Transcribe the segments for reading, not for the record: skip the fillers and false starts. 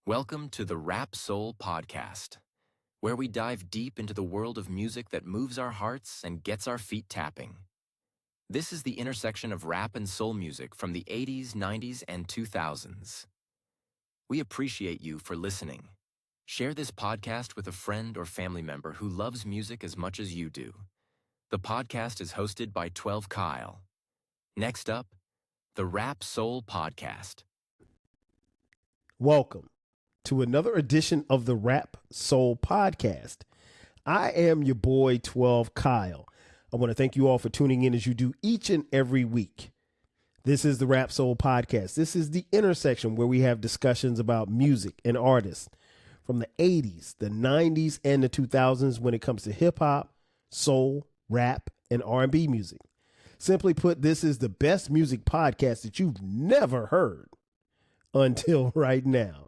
Welcome to the Rap Soul Podcast, where we dive deep into the world of music that moves our hearts and gets our feet tapping. This is the intersection of rap and soul music from the 80s, 90s, and 2000s. We appreciate you for listening. Share this podcast with a friend or family member who loves music as much as you do. The podcast is hosted by 12 Kyle. Next up, the Rap Soul Podcast. Welcome to another edition of the Rap Soul Podcast. I am your boy 12 Kyle. I want to thank you all for tuning in as you do each and every week. This is the Rap Soul Podcast. This is the intersection where we have discussions about music and artists from the 80s, the 90s, and the 2000s when it comes to hip hop, soul, rap, and R&B music. Simply put, this is the best music podcast that you've never heard until right now.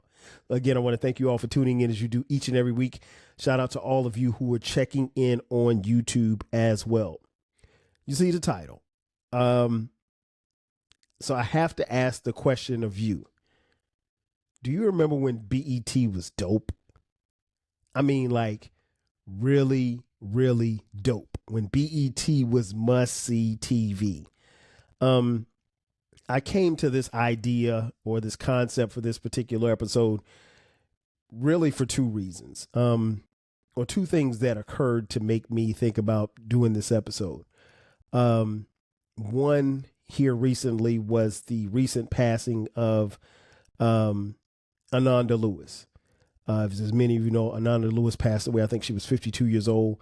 Again, I want to thank you all for tuning in as you do each and every week. Shout out to all of you who are checking in on YouTube as well. You see the title. So I have to ask the question of you. Do you remember when BET was dope? I mean, like really, really dope. When BET was must-see TV. I came to this idea or this concept for this particular episode really for two reasons, or two things that occurred to make me think about doing this episode. One here recently was the recent passing of Ananda Lewis. As many of you know, Ananda Lewis passed away. I think she was 52 years old.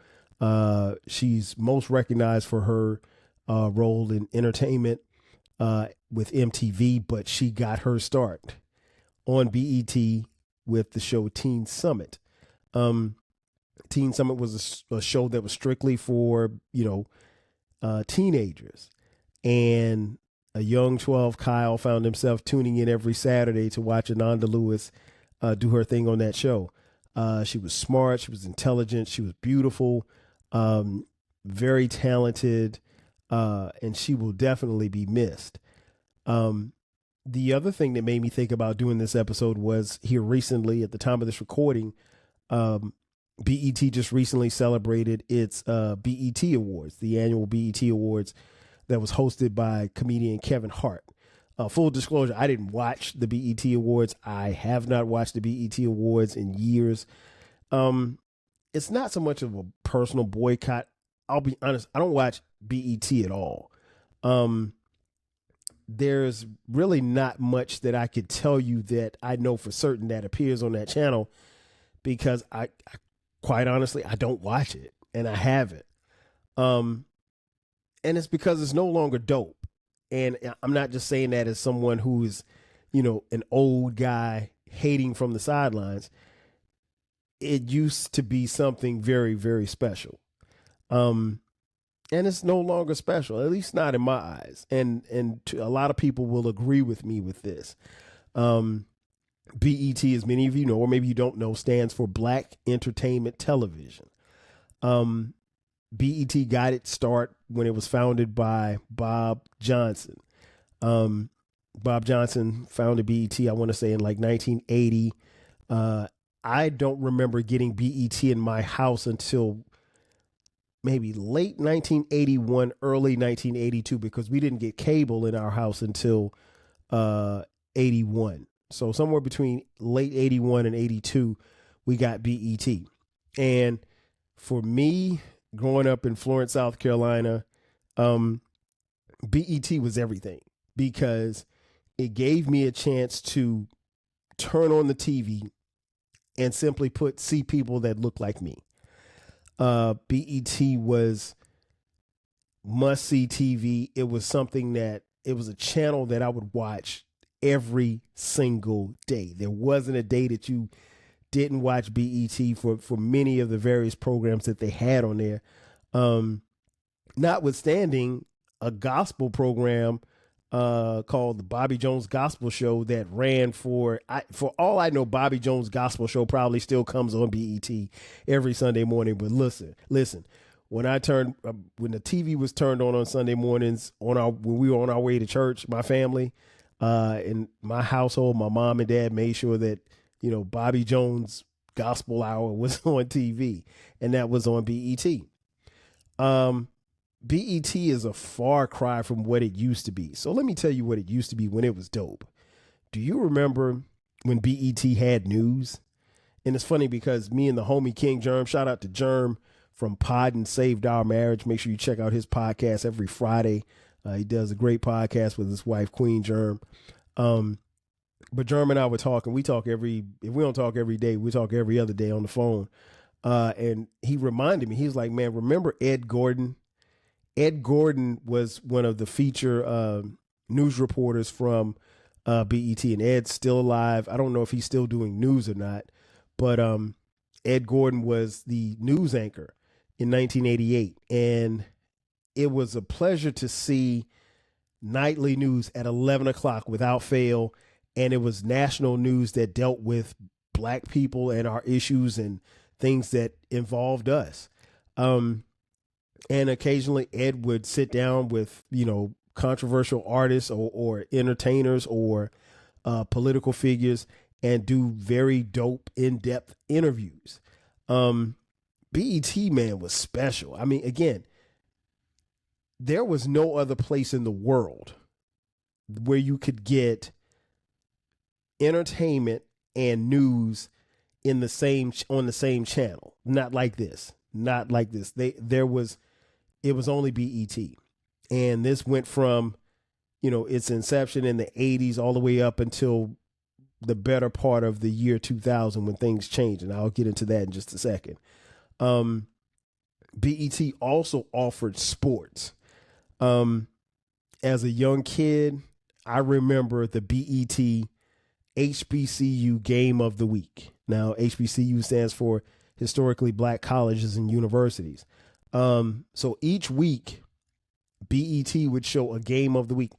She's most recognized for her role in entertainment with MTV, but she got her start on BET with the show Teen Summit. Teen Summit was a show that was strictly for, teenagers. And a young 12 Kyle found himself tuning in every Saturday to watch Ananda Lewis do her thing on that show. She was smart. She was intelligent. She was beautiful, very talented, and she will definitely be missed. The other thing that made me think about doing this episode was here recently, at the time of this recording, BET just recently celebrated its BET Awards, the annual BET Awards that was hosted by comedian Kevin Hart. Full disclosure, I didn't watch the BET Awards. I have not watched the BET Awards in years. It's not so much of a personal boycott. I'll be honest, I don't watch BET at all. There's really not much that I could tell you that I know for certain that appears on that channel because I quite honestly, I don't watch it and I haven't. And it's because it's no longer dope. And I'm not just saying that as someone who is, an old guy hating from the sidelines. It used to be something very, very special. And it's no longer special, at least not in my eyes. And a lot of people will agree with me with this. BET, as many of you know, or maybe you don't know, stands for Black Entertainment Television. BET got its start when it was founded by Bob Johnson. Bob Johnson founded BET, I want to say in like 1980. I don't remember getting BET in my house until maybe late 1981, early 1982, because we didn't get cable in our house until 81. So somewhere between late 81 and 82, we got BET. And for me, growing up in Florence, South Carolina, BET was everything because it gave me a chance to turn on the TV and simply see people that look like me. BET was must-see TV. It was something that it was a channel that I would watch every single day. There wasn't a day that you didn't watch BET for many of the various programs that they had on there. Notwithstanding a gospel program called the Bobby Jones Gospel Show that ran for all I know, Bobby Jones Gospel Show probably still comes on BET every Sunday morning. But listen, when the TV was turned on Sunday mornings when we were on our way to church, my family, in my household, my mom and dad made sure that Bobby Jones' Gospel Hour was on TV, and that was on BET. BET is a far cry from what it used to be. So let me tell you what it used to be when it was dope. Do you remember when BET had news? And it's funny because me and the homie King Germ, shout out to Germ from Pod and Saved Our Marriage. Make sure you check out his podcast every Friday. He does a great podcast with his wife, Queen Germ. But Germ and I were talking. If we don't talk every day, we talk every other day on the phone. And he reminded me, he was like, man, remember Ed Gordon? Ed Gordon was one of the feature news reporters from BET, and Ed's still alive. I don't know if he's still doing news or not, but Ed Gordon was the news anchor in 1988. And it was a pleasure to see nightly news at 11 o'clock without fail. And it was national news that dealt with Black people and our issues and things that involved us. And occasionally Ed would sit down with, controversial artists or entertainers or political figures and do very dope, in-depth interviews. BET, man, was special. I mean, again, there was no other place in the world where you could get entertainment and news on the same channel. Not like this. It was only BET. And this went from, its inception in the 80s all the way up until the better part of the year 2000 when things changed. And I'll get into that in just a second. BET also offered sports. As a young kid, I remember the BET HBCU Game of the Week. Now, HBCU stands for Historically Black Colleges and Universities. So each week, BET would show a game of the week.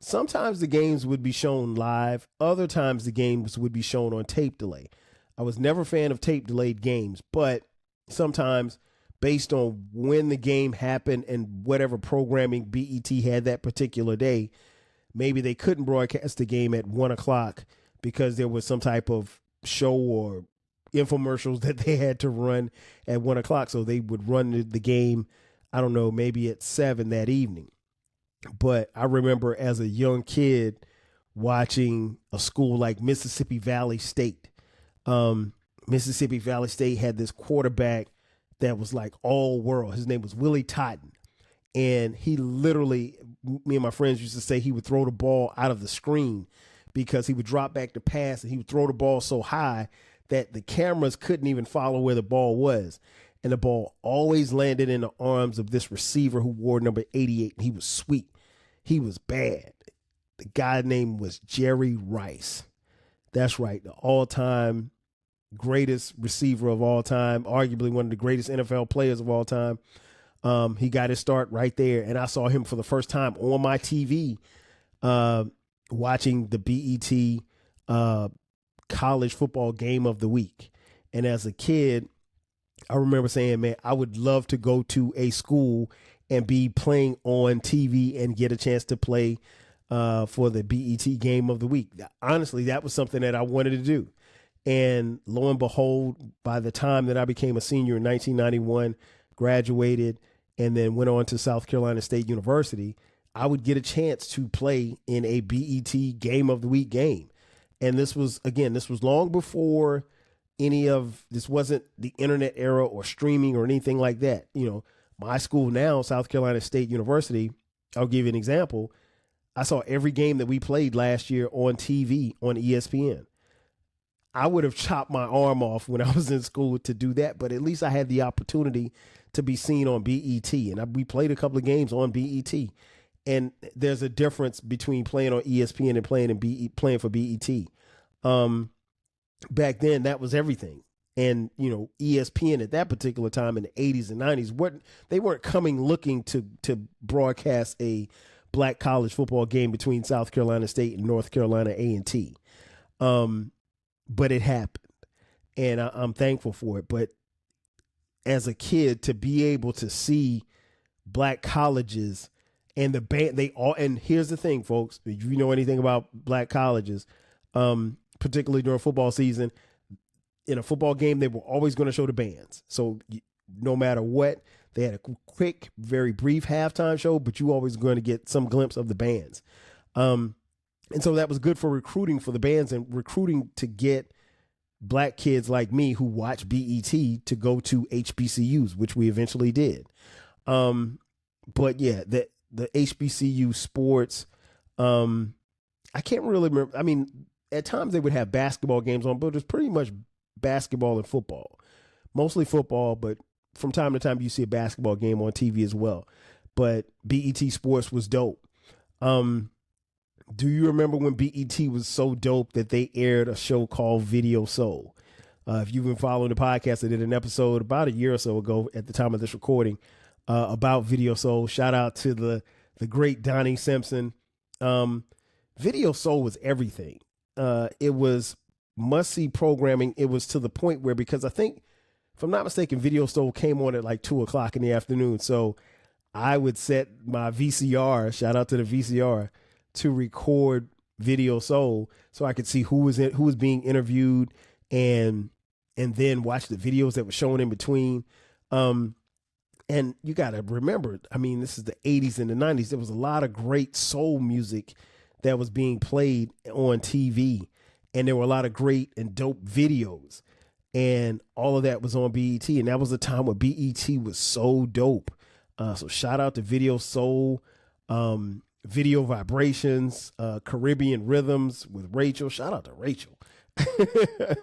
Sometimes the games would be shown live. Other times the games would be shown on tape delay. I was never a fan of tape delayed games, but sometimes based on when the game happened and whatever programming BET had that particular day, maybe they couldn't broadcast the game at 1 o'clock because there was some type of show or infomercials that they had to run at 1 o'clock. So they would run the game, I don't know, maybe at 7 that evening. But I remember as a young kid watching a school like Mississippi Valley State. Mississippi Valley State had this quarterback that was like all world. His name was Willie Totten. And he literally, me and my friends used to say he would throw the ball out of the screen because he would drop back to pass and he would throw the ball so high that the cameras couldn't even follow where the ball was. And the ball always landed in the arms of this receiver who wore number 88. And he was sweet. He was bad. The guy's name was Jerry Rice. That's right. The all-time greatest receiver of all time, arguably one of the greatest NFL players of all time. He got his start right there. And I saw him for the first time on my TV watching the BET college football game of the week. And as a kid, I remember saying, man, I would love to go to a school and be playing on TV and get a chance to play for the BET game of the week. Honestly, that was something that I wanted to do. And lo and behold, by the time that I became a senior in 1991, graduated, and then went on to South Carolina State University, I would get a chance to play in a BET game of the week game. And this was long before this wasn't the internet era or streaming or anything like that. My school now, South Carolina State University, I'll give you an example. I saw every game that we played last year on TV on ESPN. I would have chopped my arm off when I was in school to do that, but at least I had the opportunity to be seen on BET. And we played a couple of games on BET. And there's a difference between playing on ESPN and playing for BET. Back then, that was everything. And, ESPN at that particular time in the 80s and 90s, they weren't coming looking to broadcast a black college football game between South Carolina State and North Carolina A&T. But it happened, and I'm thankful for it. But as a kid, to be able to see black colleges and the band, and here's the thing, folks, if you know anything about black colleges, particularly during football season, in a football game, they were always going to show the bands. So no matter what, they had a quick, very brief halftime show, but you always going to get some glimpse of the bands. And so that was good for recruiting for the bands and recruiting to get black kids like me who watch BET to go to HBCUs, which we eventually did. But yeah, the HBCU sports, I can't really remember. I mean, at times they would have basketball games on, but it's pretty much basketball and football, mostly football, but from time to time you see a basketball game on TV as well. But BET Sports was dope. Do you remember when BET was so dope that they aired a show called Video Soul? If you've been following the podcast, I did an episode about a year or so ago at the time of this recording about Video Soul. Shout out to the great Donnie Simpson. Video Soul was everything. It was must-see programming. It was to the point where, because I think, if I'm not mistaken, Video Soul came on at like 2:00 in the afternoon. So I would set my VCR, shout out to the VCR, to record Video Soul so I could see who was being interviewed and then watch the videos that were shown in between. And you got to remember, I mean, this is the 80s and the 90s. There was a lot of great soul music that was being played on TV. And there were a lot of great and dope videos. And all of that was on BET. And that was a time when BET was so dope. So shout out to Video Soul, Video Vibrations, Caribbean Rhythms with Rachel. Shout out to Rachel. I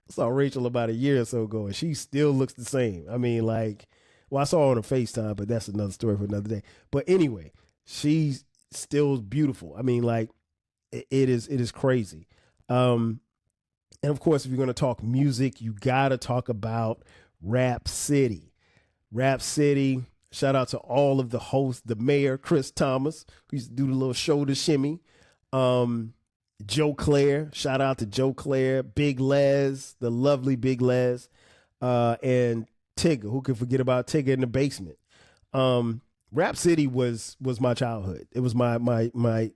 saw Rachel about a year or so ago, and she still looks the same. I mean, like, well, I saw her on a FaceTime, but that's another story for another day. But anyway, she's still beautiful. I mean, like, it is crazy. And of course, if you're going to talk music, you got to talk about Rap City. Rap City. Shout out to all of the hosts, the mayor, Chris Thomas, who used to do the little shoulder shimmy. Joe Claire. Shout out to Joe Claire. Big Les, the lovely Big Les. And Tigger. Who can forget about Tigger in the basement? Rap City was my childhood. It was my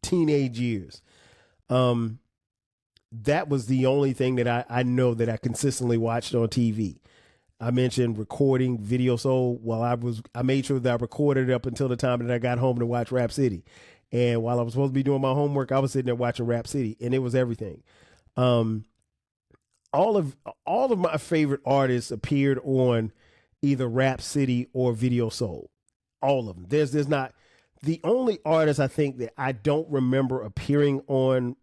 teenage years. That was the only thing that I know that I consistently watched on TV. I mentioned recording Video Soul. I made sure that I recorded it up until the time that I got home to watch Rap City. And while I was supposed to be doing my homework, I was sitting there watching Rap City, and it was everything. All of my favorite artists appeared on either Rap City or Video Soul. All of them. There's not, the only artist I think that I don't remember appearing on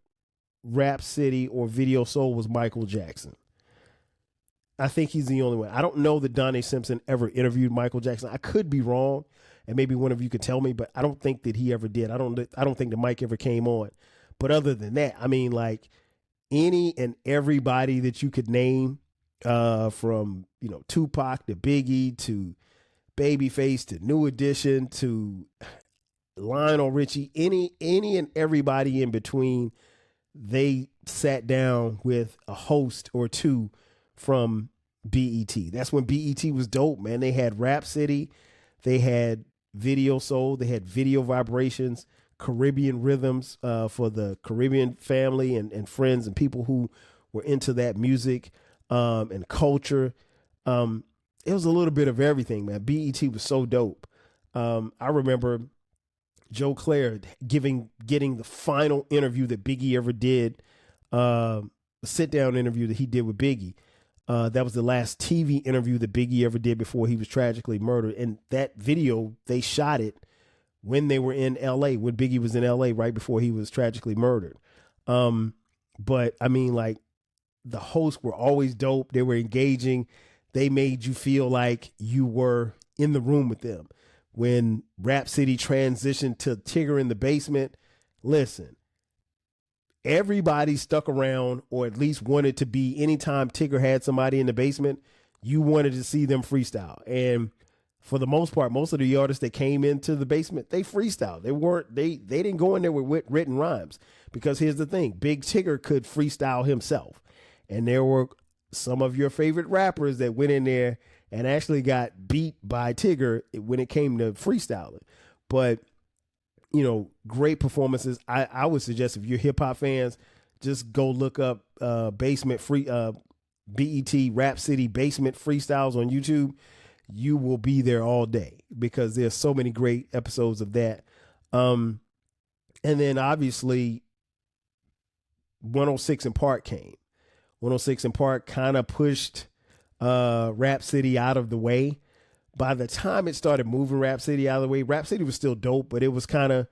Rap City or Video Soul was Michael Jackson. I think he's the only one. I don't know that Donnie Simpson ever interviewed Michael Jackson. I could be wrong, and maybe one of you could tell me, but I don't think that he ever did. I don't think the mic ever came on. But other than that, I mean, like, any and everybody that you could name, from, Tupac to Biggie to Babyface to New Edition to Lionel Richie, any and everybody in between, they sat down with a host or two from BET. That's when BET was dope, man. They had Rap City, they had Video Soul, they had Video Vibrations, Caribbean Rhythms for the Caribbean family and friends and people who were into that music and culture. It was a little bit of everything, man. BET was so dope. I remember Joe Claire getting the final interview that Biggie ever did, a sit-down interview that he did with Biggie. That was the last TV interview that Biggie ever did before he was tragically murdered. And that video, they shot it when they were in LA, when Biggie was in LA right before he was tragically murdered. But I mean, like, the hosts were always dope. They were engaging. They made you feel like you were in the room with them. When Rap City transitioned to Tigger in the basement, listen, everybody stuck around, or at least wanted to be. Anytime Tigger had somebody in the basement, you wanted to see them freestyle. And for the most part, most of the artists that came into the basement, they freestyled. They didn't go in there with written rhymes, because here's the thing: Big Tigger could freestyle himself. And there were some of your favorite rappers that went in there and actually got beat by Tigger when it came to freestyling. But, great performances. I would suggest, if you're hip hop fans, just go look up basement free BET Rap City basement freestyles on YouTube. You will be there all day because there's so many great episodes of that. And then obviously 106 in Park came. 106 in Park kind of pushed Rap City out of the way. By the time it started moving Rap City out of the way, Rap City was still dope, but it was kind of,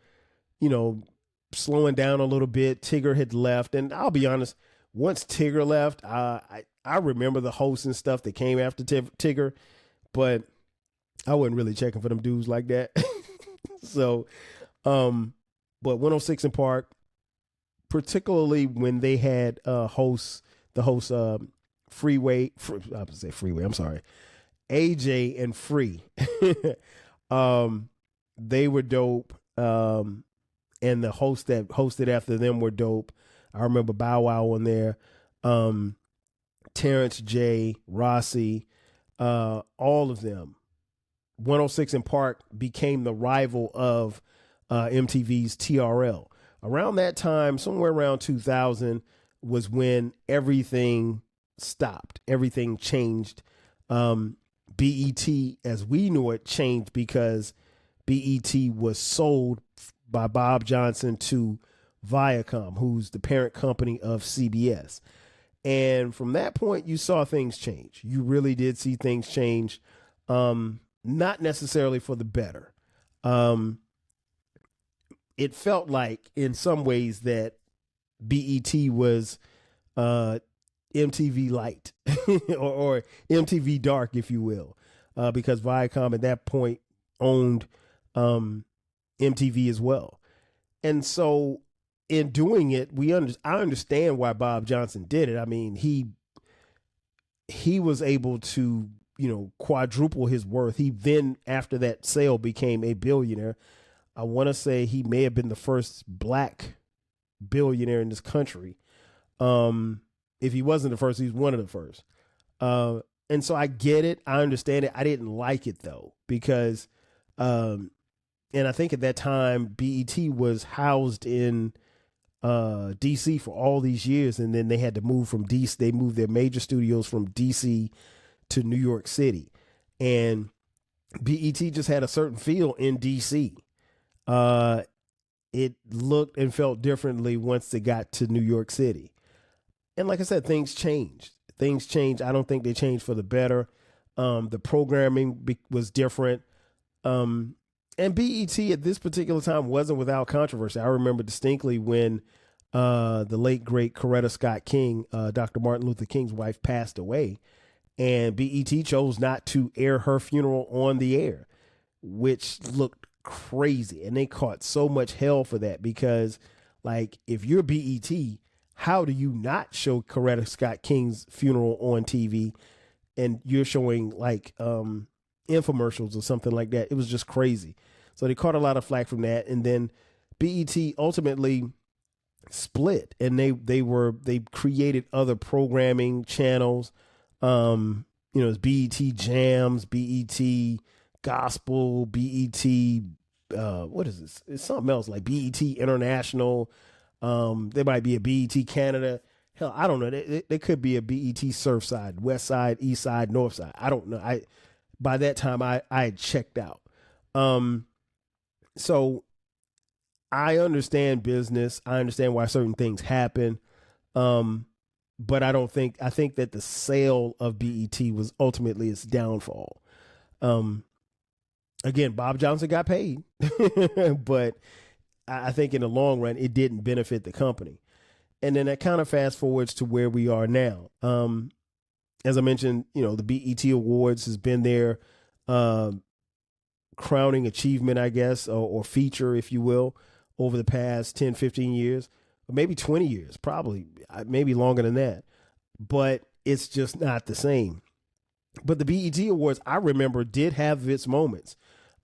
slowing down a little bit. Tigger had left. And I'll be honest, once Tigger left, I remember the hosts and stuff that came after Tigger, but I wasn't really checking for them dudes like that. So, but 106 in Park, particularly when they had the host Freeway, I would say Freeway, I'm sorry, AJ and Free. They were dope. And the hosts that hosted after them were dope. I remember Bow Wow on there. Terrence J, Rossi, all of them. 106 in Park became the rival of MTV's TRL. Around that time, somewhere around 2000, was when everything stopped. Everything changed. BET, as we knew it, changed because BET was sold by Bob Johnson to Viacom, who's the parent company of CBS. And from that point, you saw things change. You really did see things change, not necessarily for the better. It felt like, in some ways, that BET was MTV Light or MTV Dark, if you will, because Viacom at that point owned MTV as well. And so in doing it, I understand why Bob Johnson did it. I mean, he was able to, quadruple his worth. He then, after that sale, became a billionaire. I want to say he may have been the first black billionaire in this country. If he wasn't the first, he's one of the first. And so I get it. I understand it. I didn't like it though, because, and I think at that time, BET was housed in DC for all these years. And then they had to move from DC. They moved their major studios from DC to New York City. And BET just had a certain feel in DC. It looked and felt differently once it got to New York City. And like I said, things changed. I don't think they changed for the better. The programming was different. And BET at this particular time wasn't without controversy. I remember distinctly when the late, great Coretta Scott King, Dr. Martin Luther King's wife, passed away. And BET chose not to air her funeral on the air, which looked crazy. And they caught so much hell for that because, like, if you're BET, how do you not show Coretta Scott King's funeral on TV and you're showing, like, infomercials or something like that? It was just crazy. So they caught a lot of flack from that. And then BET ultimately split, and they created other programming channels. It's BET Jams, BET Gospel, BET, what is this? It's something else, like BET International. There might be a BET Canada. Hell, I don't know. There could be a BET Surfside, West Side, East Side, North Side. I don't know. By that time I had checked out. So I understand business. I understand why certain things happen. But I think that the sale of BET was ultimately its downfall. Again, Bob Johnson got paid, but I think in the long run, it didn't benefit the company. And then that kind of fast forwards to where we are now. As I mentioned, the BET Awards has been their crowning achievement, I guess, or feature, if you will, over the past 10, 15 years, or maybe 20 years, probably, maybe longer than that. But it's just not the same. But the BET Awards, I remember, did have its moments.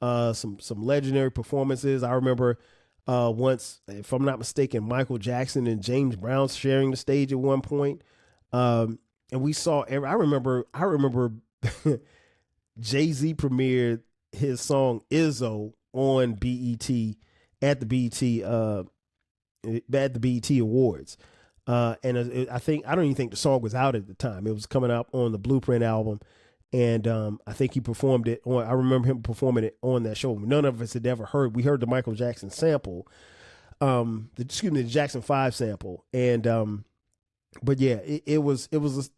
Some legendary performances. I remember once, if I'm not mistaken, Michael Jackson and James Brown sharing the stage at one point. And we saw, I remember Jay-Z premiered his song Izzo on BET at the BET Awards. I think I don't even think the song was out at the time. It was coming out on the Blueprint album, and I think he performed it on. I remember him performing it on that show. None of us had ever heard. We heard the Michael Jackson sample, the Jackson 5 sample, and but yeah, it was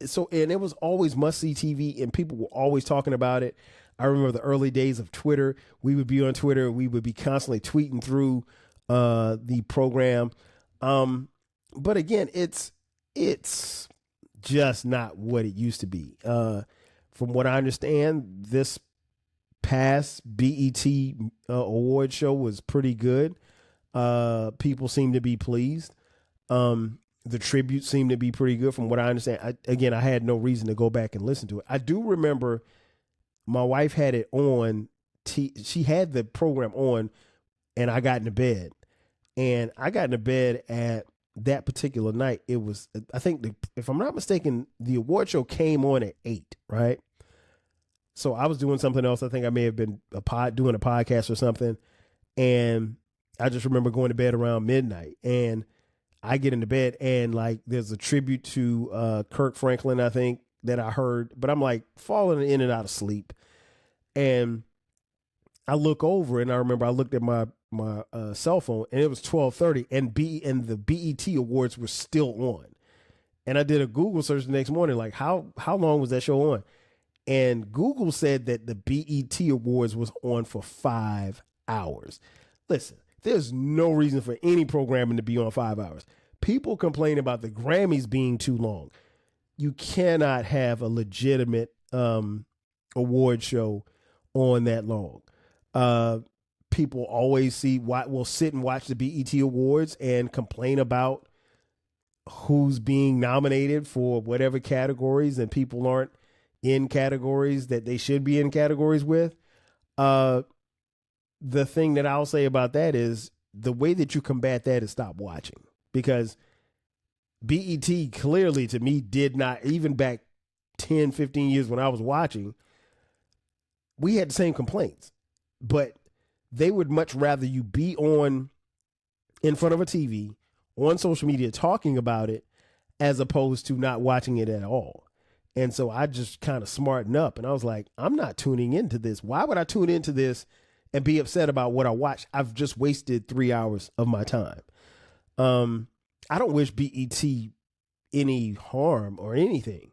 so, and it was always must see TV, and people were always talking about it. I remember the early days of Twitter. We would be on Twitter. We would be constantly tweeting through the program. But again, it's just not what it used to be. From what I understand, this past BET award show was pretty good. People seem to be pleased. The tribute seemed to be pretty good from what I understand. I had no reason to go back and listen to it. I do remember my wife had it on. She had the program on, and I got into bed. And I got into bed at that particular night. It was, I think, if I'm not mistaken, the award show came on at 8, right? So I was doing something else. I think I may have been doing a podcast or something. And I just remember going to bed around midnight. And I get into bed, and like there's a tribute to Kirk Franklin, I think, that I heard, but I'm like falling in and out of sleep. And I look over, and I remember I looked at my cell phone, and it was 12:30, and the BET Awards were still on. And I did a Google search the next morning, like how long was that show on? And Google said that the BET Awards was on for 5 hours. Listen, there's no reason for any programming to be on 5 hours. People complain about the Grammys being too long. You cannot have a legitimate award show on that long. People always will sit and watch the BET Awards and complain about who's being nominated for whatever categories, and people aren't in categories that they should be in categories with. The thing that I'll say about that is the way that you combat that is stop watching, because BET clearly to me did not, even back 10, 15 years when I was watching, we had the same complaints, but they would much rather you be in front of a TV on social media talking about it as opposed to not watching it at all. And so I just kind of smartened up, and I was like, I'm not tuning into this. Why would I tune into this and be upset about what I watched? I've just wasted 3 hours of my time. I don't wish BET any harm or anything.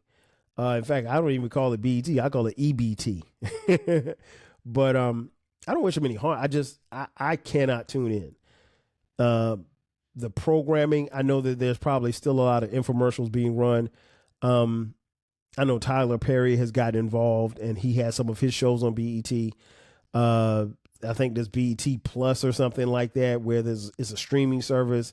In fact, I don't even call it BET. I call it EBT. But I don't wish them any harm. I cannot tune in. The programming, I know that there's probably still a lot of infomercials being run. I know Tyler Perry has gotten involved, and he has some of his shows on BET. I think there's BET Plus or something like that, where it's a streaming service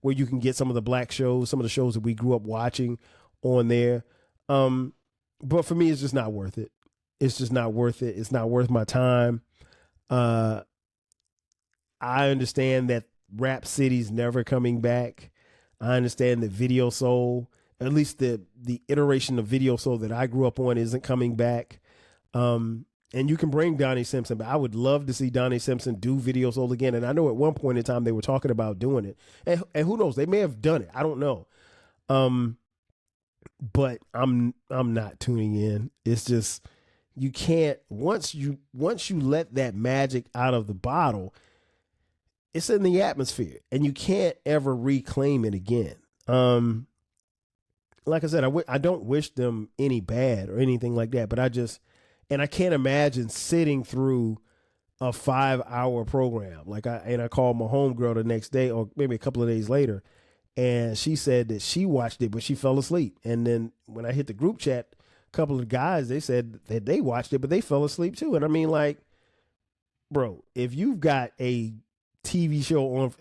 where you can get some of the black shows, some of the shows that we grew up watching on there. But for me, it's just not worth it. It's just not worth it. It's not worth my time. I understand that Rap City's never coming back. I understand that Video Soul, at least the iteration of Video Soul that I grew up on, isn't coming back. And you can bring Donnie Simpson, but I would love to see Donnie Simpson do Video Soul again. And I know at one point in time they were talking about doing it. And who knows? They may have done it. I don't know. But I'm not tuning in. It's just, you can't, once you let that magic out of the bottle, it's in the atmosphere, and you can't ever reclaim it again. Like I said, I don't wish them any bad or anything like that, but I can't imagine sitting through a 5-hour program. I called my homegirl the next day, or maybe a couple of days later, and she said that she watched it, but she fell asleep. And then when I hit the group chat, a couple of guys, they said that they watched it, but they fell asleep too. And I mean, like, bro, if you've got a TV show on,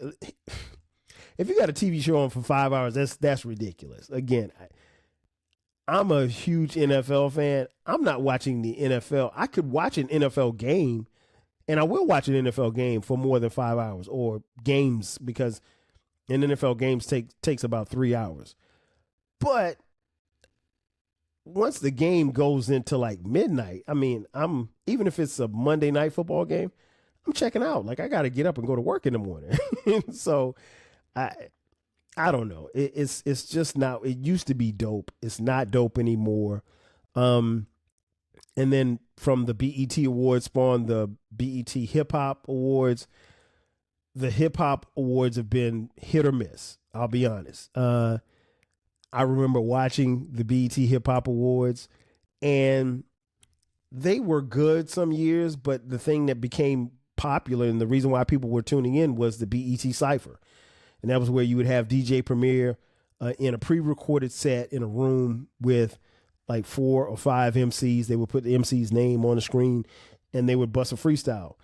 if you got a TV show on for 5 hours, that's ridiculous. Again, I'm a huge NFL fan. I'm not watching the NFL. I could watch an NFL game, and I will watch an NFL game for more than 5 hours, or games, because an NFL games takes about 3 hours. But once the game goes into like midnight, I mean, even if it's a Monday night football game, I'm checking out. Like, I got to get up and go to work in the morning. So I I don't know. It's just not. It used to be dope. It's not dope anymore. And then from the BET Awards spawned the BET Hip Hop Awards. The Hip Hop Awards have been hit or miss. I'll be honest. I remember watching the BET Hip Hop Awards, and they were good some years, but the thing that became popular and the reason why people were tuning in was the BET Cypher. And that was where you would have DJ Premier in a pre-recorded set in a room with like 4 or 5 MCs. They would put the MC's name on the screen and they would bust a freestyle.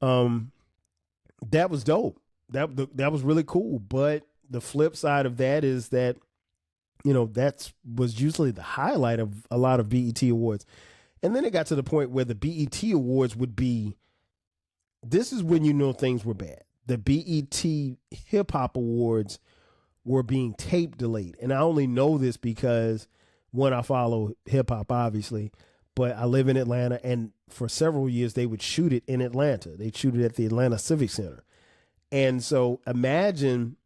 That was dope. That was really cool. But the flip side of that is that, you know, that was usually the highlight of a lot of BET Awards. And then it got to the point where the BET Awards would be, this is when you know things were bad. The BET Hip Hop Awards were being tape delayed. And I only know this because, one, I follow hip hop, obviously, but I live in Atlanta. And for several years, they would shoot it in Atlanta. They'd shoot it at the Atlanta Civic Center. And so imagine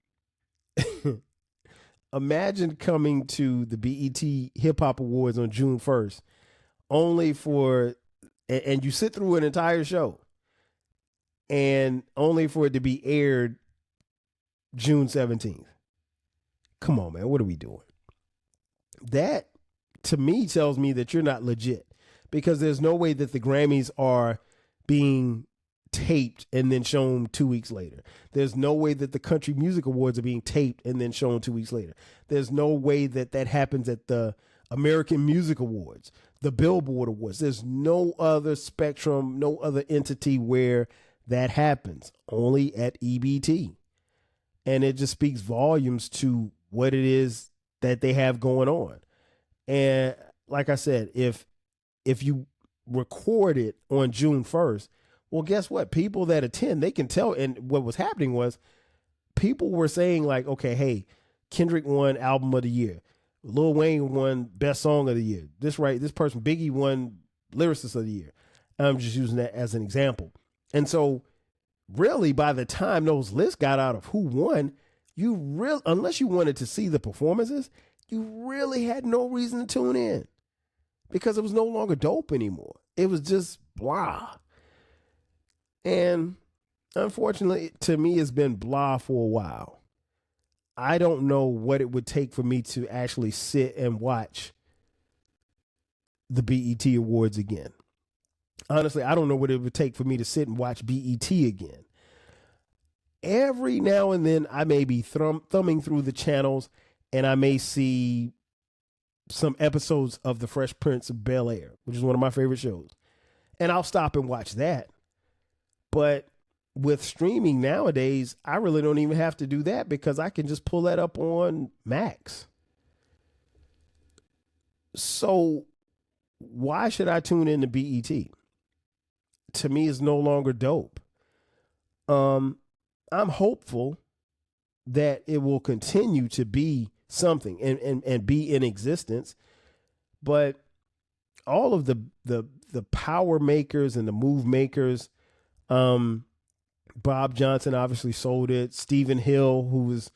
coming to the BET Hip Hop Awards on June 1st, only for, and you sit through an entire show, and only for it to be aired June 17th. Come on, man. What are we doing? That, to me, tells me that you're not legit, because there's no way that the Grammys are being taped and then shown 2 weeks later. There's no way that the Country Music Awards are being taped and then shown 2 weeks later. There's no way that that happens at the American Music Awards, the Billboard Awards. There's no other spectrum, no other entity where that happens, only at EBT. And it just speaks volumes to what it is that they have going on. And like I said, if you record it on June 1st, well, guess what? People that attend, they can tell. And what was happening was people were saying like, okay, hey, Kendrick won Album of the Year. Lil Wayne won Best Song of the Year. This person, Biggie, won Lyricist of the Year. I'm just using that as an example. And so really, by the time those lists got out of who won, unless you wanted to see the performances, you really had no reason to tune in, because it was no longer dope anymore. It was just blah. And unfortunately, to me, it's been blah for a while. I don't know what it would take for me to actually sit and watch the BET Awards again. Honestly, I don't know what it would take for me to sit and watch BET again. Every now and then, I may be thumbing through the channels, and I may see some episodes of The Fresh Prince of Bel-Air, which is one of my favorite shows. And I'll stop and watch that. But with streaming nowadays, I really don't even have to do that, because I can just pull that up on Max. So why should I tune in to BET? To me, it's no longer dope. I'm hopeful that it will continue to be something and be in existence. But all of the power makers and the move makers, Bob Johnson obviously sold it. Stephen Hill, who was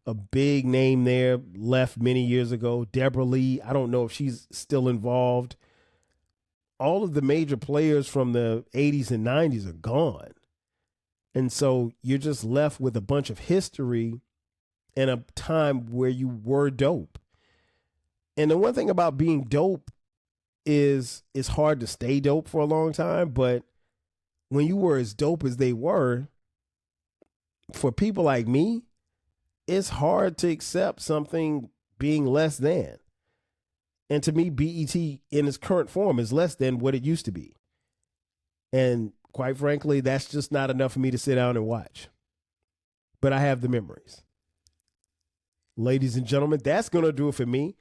a big name there, left many years ago. Deborah Lee, I don't know if she's still involved. All of the major players from the 80s and 90s are gone. And so you're just left with a bunch of history in a time where you were dope. And the one thing about being dope is it's hard to stay dope for a long time. But when you were as dope as they were, for people like me, it's hard to accept something being less than. And to me, BET in its current form is less than what it used to be. And quite frankly, that's just not enough for me to sit down and watch. But I have the memories. Ladies and gentlemen, that's going to do it for me.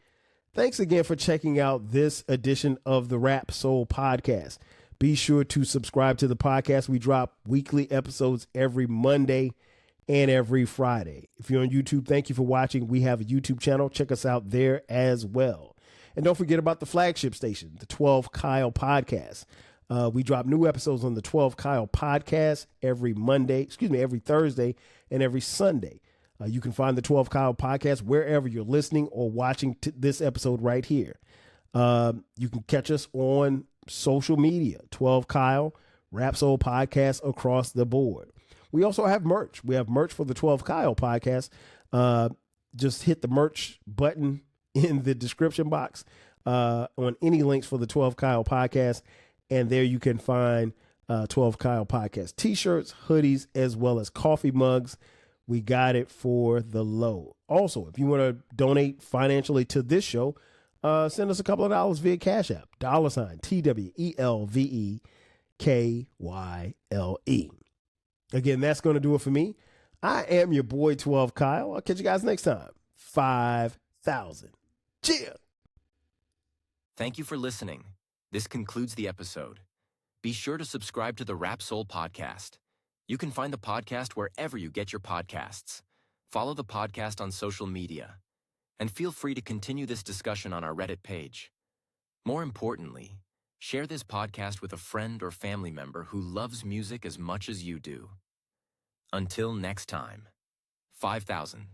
Thanks again for checking out this edition of the Rap Soul Podcast. Be sure to subscribe to the podcast. We drop weekly episodes every Monday and every Friday. If you're on YouTube, thank you for watching. We have a YouTube channel. Check us out there as well. And don't forget about the flagship station, the 12 Kyle Podcast. We drop new episodes on the 12 Kyle Podcast every Thursday and every Sunday. You can find the 12 Kyle podcast wherever you're listening or watching this episode right here. You can catch us on social media, 12 Kyle, Rap Soul Podcast across the board. We also have merch. We have merch for the 12 Kyle podcast. Just hit the merch button in the description box on any links for the 12 Kyle podcast. And there you can find 12 Kyle podcast t-shirts, hoodies, as well as coffee mugs. We got it for the low. Also, if you want to donate financially to this show, send us a couple of dollars via Cash App, $ TWELVEKYLE. Again, that's going to do it for me. I am your boy 12 Kyle. I'll catch you guys next time. 5,000. Cheers. Thank you for listening. This concludes the episode. Be sure to subscribe to the Rap Soul podcast. You can find the podcast wherever you get your podcasts. Follow the podcast on social media. And feel free to continue this discussion on our Reddit page. More importantly, share this podcast with a friend or family member who loves music as much as you do. Until next time, 5,000.